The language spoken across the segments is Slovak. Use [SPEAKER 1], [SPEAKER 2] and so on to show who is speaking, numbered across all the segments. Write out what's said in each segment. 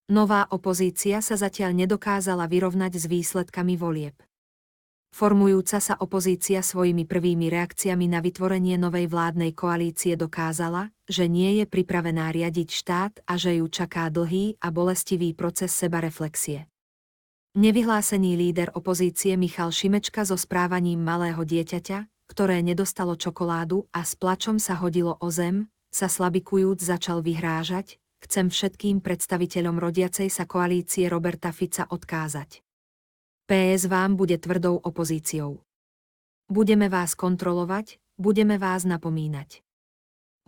[SPEAKER 1] Nová opozícia sa zatiaľ nedokázala vyrovnať s výsledkami volieb. Formujúca sa opozícia svojimi prvými reakciami na vytvorenie novej vládnej koalície dokázala, že nie je pripravená riadiť štát a že ju čaká dlhý a bolestivý proces sebareflexie. Nevyhlásený líder opozície Michal Šimečka so správaním malého dieťaťa, ktoré nedostalo čokoládu a s plačom sa hodilo o zem, sa slabikujúc začal vyhrážať: chcem všetkým predstaviteľom rodiacej sa koalície Roberta Fica odkázať. PS vám bude tvrdou opozíciou. Budeme vás kontrolovať, budeme vás napomínať.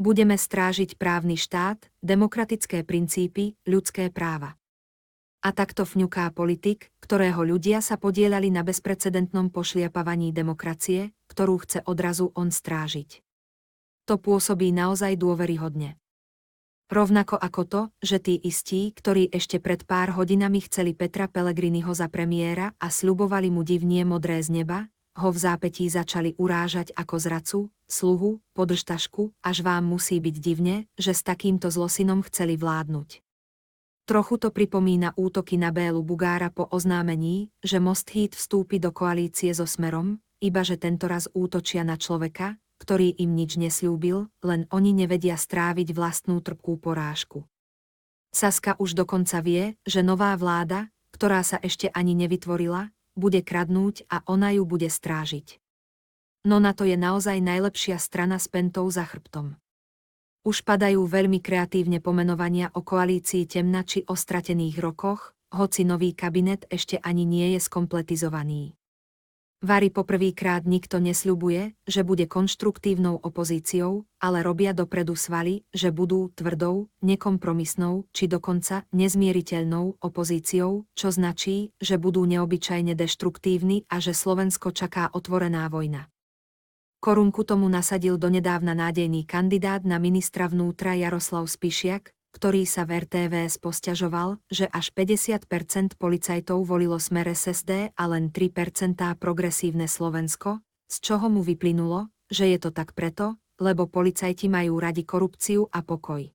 [SPEAKER 1] Budeme strážiť právny štát, demokratické princípy, ľudské práva. A takto fňuká politik, ktorého ľudia sa podieľali na bezprecedentnom pošliapavaní demokracie, ktorú chce odrazu on strážiť. To pôsobí naozaj dôveryhodne. Rovnako ako to, že tí istí, ktorí ešte pred pár hodinami chceli Petra Pellegriniho za premiéra a sľubovali mu divnie modré z neba, ho v zápätí začali urážať ako zradcu, sluhu, podržtašku, až vám musí byť divne, že s takýmto zlosinom chceli vládnuť. Trochu to pripomína útoky na Bélu Bugára po oznámení, že Most Híd vstúpi do koalície so Smerom, ibaže tentoraz útočia na človeka, ktorý im nič nesľúbil, len oni nevedia stráviť vlastnú trpkú porážku. Saska už dokonca vie, že nová vláda, ktorá sa ešte ani nevytvorila, bude kradnúť a ona ju bude strážiť. No na to je naozaj najlepšia strana s pentou za chrbtom. Už padajú veľmi kreatívne pomenovania o koalícii temna či o stratených rokoch, hoci nový kabinet ešte ani nie je skompletizovaný. Vari poprvýkrát nikto nesľubuje, že bude konštruktívnou opozíciou, ale robia dopredu svaly, že budú tvrdou, nekompromisnou či dokonca nezmieriteľnou opozíciou, čo značí, že budú neobyčajne deštruktívni a že Slovensko čaká otvorená vojna. Korunku tomu nasadil donedávna nádejný kandidát na ministra vnútra Jaroslav Spišiak, ktorý sa v RTVS posťažoval, že až 50% policajtov volilo Smer SSD a len 3% Progresívne Slovensko, z čoho mu vyplynulo, že je to tak preto, lebo policajti majú radi korupciu a pokoj.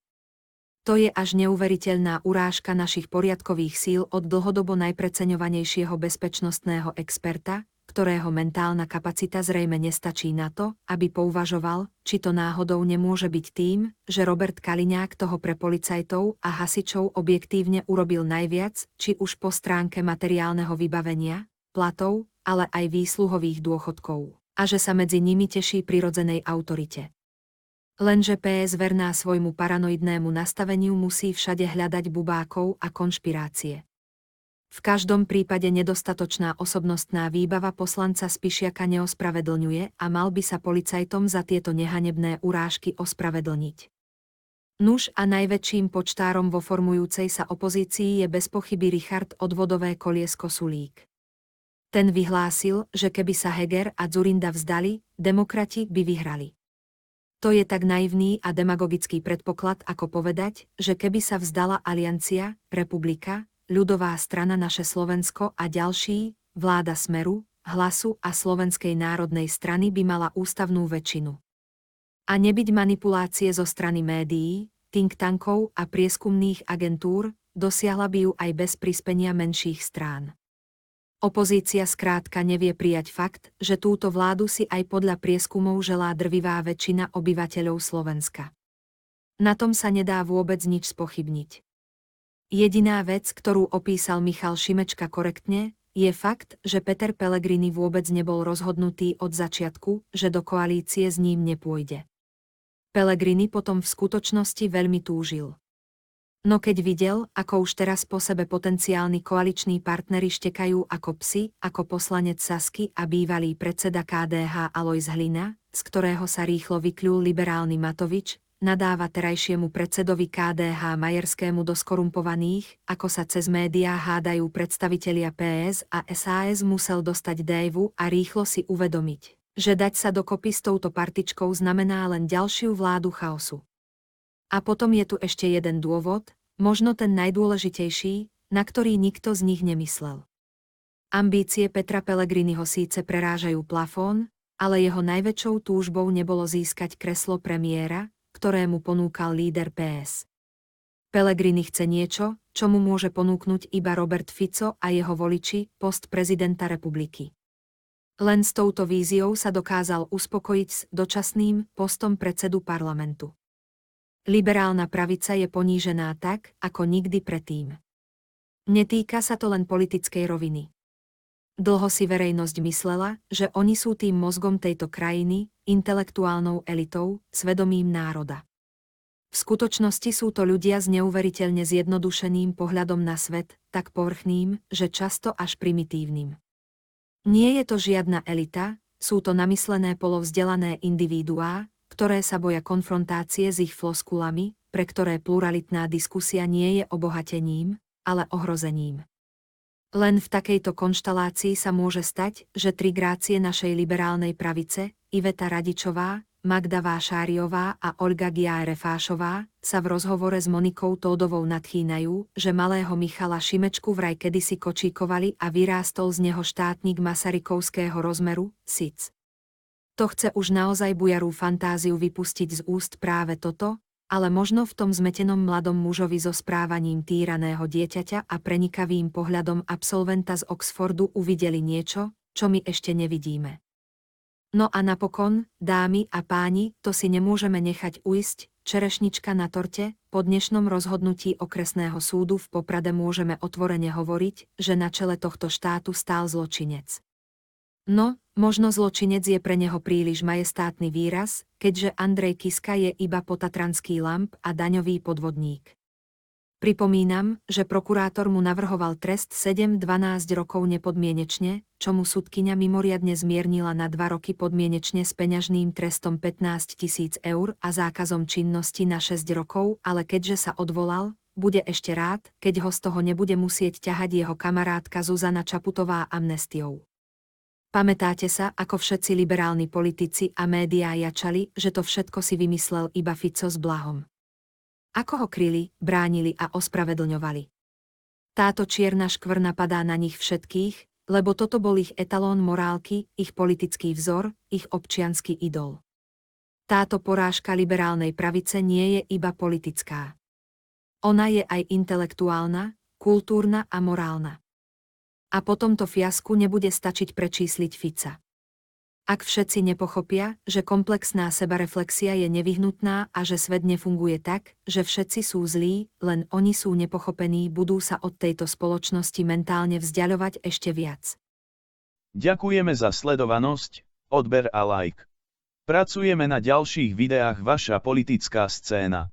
[SPEAKER 1] To je až neuveriteľná urážka našich poriadkových síl od dlhodobo najpreceňovanejšieho bezpečnostného experta, ktorého mentálna kapacita zrejme nestačí na to, aby pouvažoval, či to náhodou nemôže byť tým, že Robert Kaliňák toho pre policajtov a hasičov objektívne urobil najviac, či už po stránke materiálneho vybavenia, platov, ale aj výsluhových dôchodkov, a že sa medzi nimi teší prirodzenej autorite. Lenže PS verná svojmu paranoidnému nastaveniu musí všade hľadať bubákov a konšpirácie. V každom prípade nedostatočná osobnostná výbava poslanca Spišiaka neospravedlňuje a mal by sa policajtom za tieto nehanebné urážky ospravedlniť. Nuž a najväčším počtárom vo formujúcej sa opozícii je bezpochyby Richard Odvodové koliesko Sulík. Ten vyhlásil, že keby sa Heger a Dzurinda vzdali, demokrati by vyhrali. To je tak naivný a demagogický predpoklad, ako povedať, že keby sa vzdala Aliancia, Republika, Ľudová strana Naše Slovensko a ďalší, vláda Smeru, Hlasu a Slovenskej národnej strany by mala ústavnú väčšinu. A nebyť manipulácie zo strany médií, think tankov a prieskumných agentúr, dosiahla by ju aj bez prispenia menších strán. Opozícia skrátka nevie prijať fakt, že túto vládu si aj podľa prieskumov želá drvivá väčšina obyvateľov Slovenska. Na tom sa nedá vôbec nič spochybniť. Jediná vec, ktorú opísal Michal Šimečka korektne, je fakt, že Peter Pellegrini vôbec nebol rozhodnutý od začiatku, že do koalície s ním nepôjde. Pellegrini potom v skutočnosti veľmi túžil. No keď videl, ako už teraz po sebe potenciálni koaliční partneri štekajú ako psi, ako poslanec Sasky a bývalý predseda KDH Alojz Hlina, z ktorého sa rýchlo vykľul liberálny Matovič, nadáva terajšiemu predsedovi KDH Majerskému do skorumpovaných, ako sa cez médiá hádajú predstavitelia PS a SAS, musel dostať dévu a rýchlo si uvedomiť, že dať sa dokopy s touto partičkou znamená len ďalšiu vládu chaosu. A potom je tu ešte jeden dôvod, možno ten najdôležitejší, na ktorý nikto z nich nemyslel. Ambície Petra Pellegriniho síce prerážajú plafón, ale jeho najväčšou túžbou nebolo získať kreslo premiéra, ktorému ponúkal líder PS. Pellegrini chce niečo, čo mu môže ponúknuť iba Robert Fico a jeho voliči, post prezidenta republiky. Len s touto víziou sa dokázal uspokojiť s dočasným postom predsedu parlamentu. Liberálna pravica je ponížená tak, ako nikdy predtým. Netýka sa to len politickej roviny. Dlho si verejnosť myslela, že oni sú tým mozgom tejto krajiny, intelektuálnou elitou, svedomím národa. V skutočnosti sú to ľudia s neuveriteľne zjednodušeným pohľadom na svet, tak povrchným, že často až primitívnym. Nie je to žiadna elita, sú to namyslené polovzdelané individuá, ktoré sa boja konfrontácie s ich floskulami, pre ktoré pluralitná diskusia nie je obohatením, ale ohrozením. Len v takejto konštalácii sa môže stať, že tri grácie našej liberálnej pravice, Iveta Radičová, Magda Vášáriová a Olga Györefášová, sa v rozhovore s Monikou Tódovou nadchýnajú, že malého Michala Šimečku vraj kedysi kočíkovali a vyrástol z neho štátnik masarykovského rozmeru, SIC. To chce už naozaj bujarú fantáziu vypustiť z úst práve toto, ale možno v tom zmetenom mladom mužovi so správaním týraného dieťaťa a prenikavým pohľadom absolventa z Oxfordu uvideli niečo, čo my ešte nevidíme. No a napokon, dámy a páni, to si nemôžeme nechať ujsť, čerešnička na torte, po dnešnom rozhodnutí okresného súdu v Poprade môžeme otvorene hovoriť, že na čele tohto štátu stál zločinec. No, možno zločinec je pre neho príliš majestátny výraz, keďže Andrej Kiska je iba potatranský lamp a daňový podvodník. Pripomínam, že prokurátor mu navrhoval trest 7-12 rokov nepodmienečne, čo mu sudkyňa mimoriadne zmiernila na 2 roky podmienečne s peňažným trestom 15 000 eur a zákazom činnosti na 6 rokov, ale keďže sa odvolal, bude ešte rád, keď ho z toho nebude musieť ťahať jeho kamarátka Zuzana Čaputová amnestiou. Pamätáte sa, ako všetci liberálni politici a médiá jačali, že to všetko si vymyslel iba Fico s Blahom? Ako ho kryli, bránili a ospravedlňovali. Táto čierna škvrna padá na nich všetkých, lebo toto bol ich etalón morálky, ich politický vzor, ich občiansky idol. Táto porážka liberálnej pravice nie je iba politická. Ona je aj intelektuálna, kultúrna a morálna. A po tomto fiasku nebude stačiť prečísliť Fica. Ak všetci nepochopia, že komplexná sebareflexia je nevyhnutná a že svet nefunguje tak, že všetci sú zlí, len oni sú nepochopení, budú sa od tejto spoločnosti mentálne vzdiaľovať ešte viac.
[SPEAKER 2] Ďakujeme za sledovanosť, odber a like. Pracujeme na ďalších videách. Vaša politická scéna.